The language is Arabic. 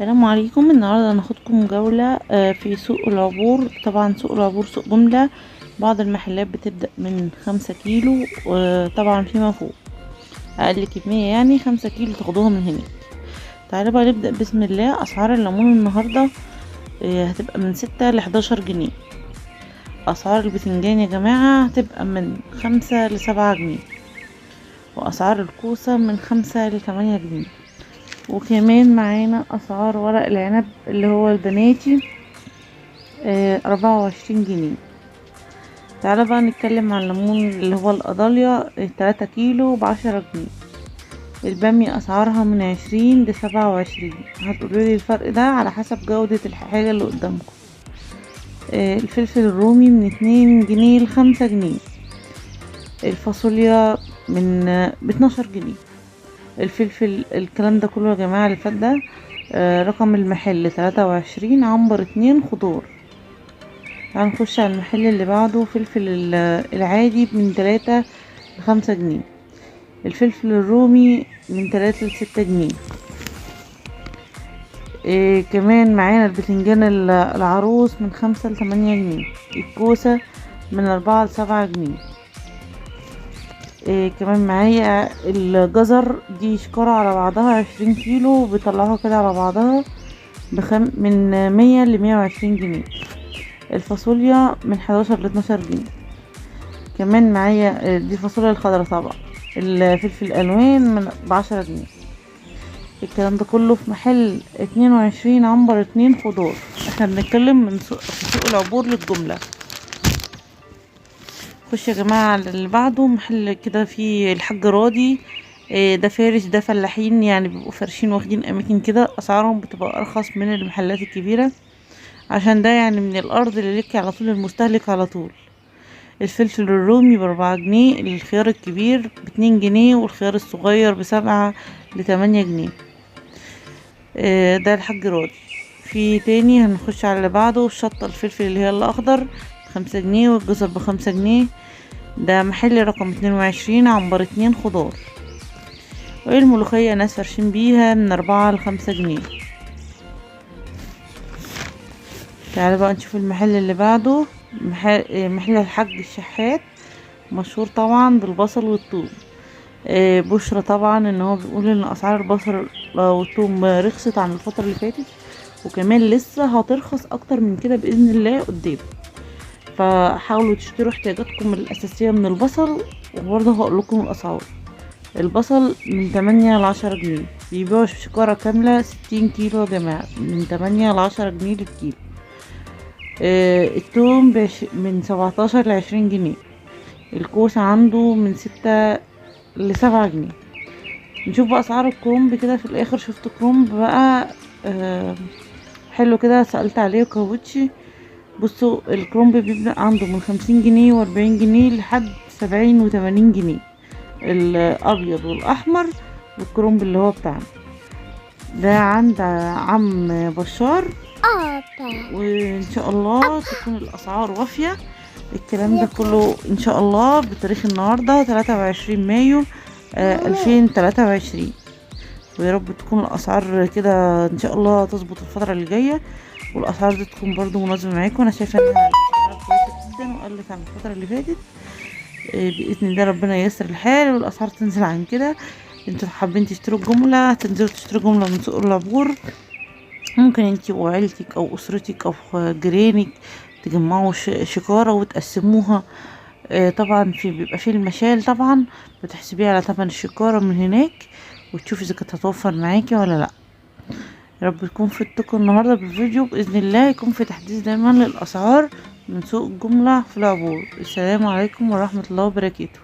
السلام عليكم. النهارده هناخدكم جولة في سوق العبور. طبعا سوق العبور سوق جملة. بعض المحلات بتبدأ من 5 كيلو، وطبعا فيما فوق أقل كمية يعني 5 كيلو تاخدوها من هنا. تعالوا بقى نبدأ بسم الله. أسعار الليمون النهاردة هتبقى من 6 ل11 جنيه. أسعار البتنجان يا جماعة هتبقى من 5 ل7 جنيه، وأسعار الكوسة من 5 ل8 جنيه. وكمان معانا اسعار ورق العنب اللي هو البناتي 24 جنيه. تعالى بقى نتكلم عن الليمون اللي هو القضاليا 3 كيلو ب10 جنيه. البامية اسعارها من 20 ل27. هتقولولي الفرق ده على حسب جودة الحاجة اللي قدامكم. الفلفل الرومي من 2 جنيه ل5 جنيه. الفاصوليا من ب12 جنيه. الفلفل الكلام ده كله يا جماعة اللي فات ده رقم المحل 23 عنبر 2 خضار. هنخش على المحل اللي بعده. فلفل العادي من 3 ل5 جنيه. الفلفل الرومي من 3 ل6 جنيه. كمان معانا البتنجان العروس من 5 ل8 جنيه. الكوسة من 4 ل7 جنيه. كمان معايا الجزر دي شكارة على بعضها 20 كيلو، بيطلعوها كده على بعضها من 100 ل120 جنيه. الفاصوليا من 11 ل12 جنيه. كمان معايا دي الفاصوليا الخضراء طبعا. الفلفل الالوان من ب10 جنيه. الكلام ده كله في محل 22 عنبر 2 خضار. احنا بنتكلم من سوق العبور للجملة. خش يا جماعة على اللي بعده. محل كده فيه الحاج راضي. ده فارش، ده فلاحين يعني بيبقوا فارشين واخدين اماكن كده. اسعارهم بتبقى ارخص من المحلات الكبيرة، عشان ده يعني من الارض اللي لك على طول، المستهلك على طول. الفلفل الرومي ب4 جنيه. الخيار الكبير ب2 جنيه، والخيار الصغير ب7 ل8 جنيه. ده الحاج راضي. في تاني هنخش على اللي بعده. الشطة الفلفل اللي هي الاخضر ب5 جنيه، والجزر ب5 جنيه. ده محل رقم 22 عنبر 2 خضار. والملوخية ناس فرشين بيها من 4 ل5 جنيه. تعالى بقى نشوف المحل اللي بعده. محل الحاج الشحات، مشهور طبعا بالبصل والثوم. بشرى طبعا ان هو بيقول ان اسعار البصل والثوم رخصت عن الفترة اللي فاتت، وكمان لسه هترخص اكتر من كده باذن الله قدام. فحاولوا تشتروا احتياجاتكم الاساسية من البصل. وبرضه هقول لكم الاسعار. البصل من 8 ل10 جنيه. بيبيعوا شكارة كاملة 60 كيلو يا جماعة من 8 ل10 جنيه للكيلو. الثوم من 17 ل20 جنيه. الكوسة عنده من 6 ل7 جنيه. نشوف بقى اسعار الكرنب كده في الاخر. شفت كرنب بقى حلو كده، سألت عليه كاوتشي. بصوا الكرنب بيبدأ عنده من 50 جنيه و40 جنيه لحد 70 و80 جنيه. الابيض والاحمر والكرنب اللي هو بتاعنا ده عند عم بشار. وان شاء الله تكون الاسعار وافية. الكلام ده كله ان شاء الله بتاريخ النهاردة 23 مايو 2023. ويا رب تكون الاسعار كده ان شاء الله تظبط الفترة اللي جاية، والاسعار دي تكون برضو مناسبة معاكم. انا شايفة انها كويسة جدا وقلت عن الفترة اللي فاتت. باذن الله ربنا ييسر الحال والاسعار تنزل عن كده. انتوا حابين تشتروا الجمله تنزلوا تشتروا جمله من سوق العبور. ممكن انتي وعيلتك او اسرتك او جيرانك تجمعوا شكاره وتقسموها. طبعا بيبقى في المشال طبعا بتحسبيه على ثمن الشكاره من هناك، وتشوفي اذا كانت هتوفر معاكي ولا لا. يا رب تكون فدتكم النهارده بالفيديو. باذن الله يكون في تحديث دايما للاسعار من سوق الجمله في العبور. السلام عليكم ورحمه الله وبركاته.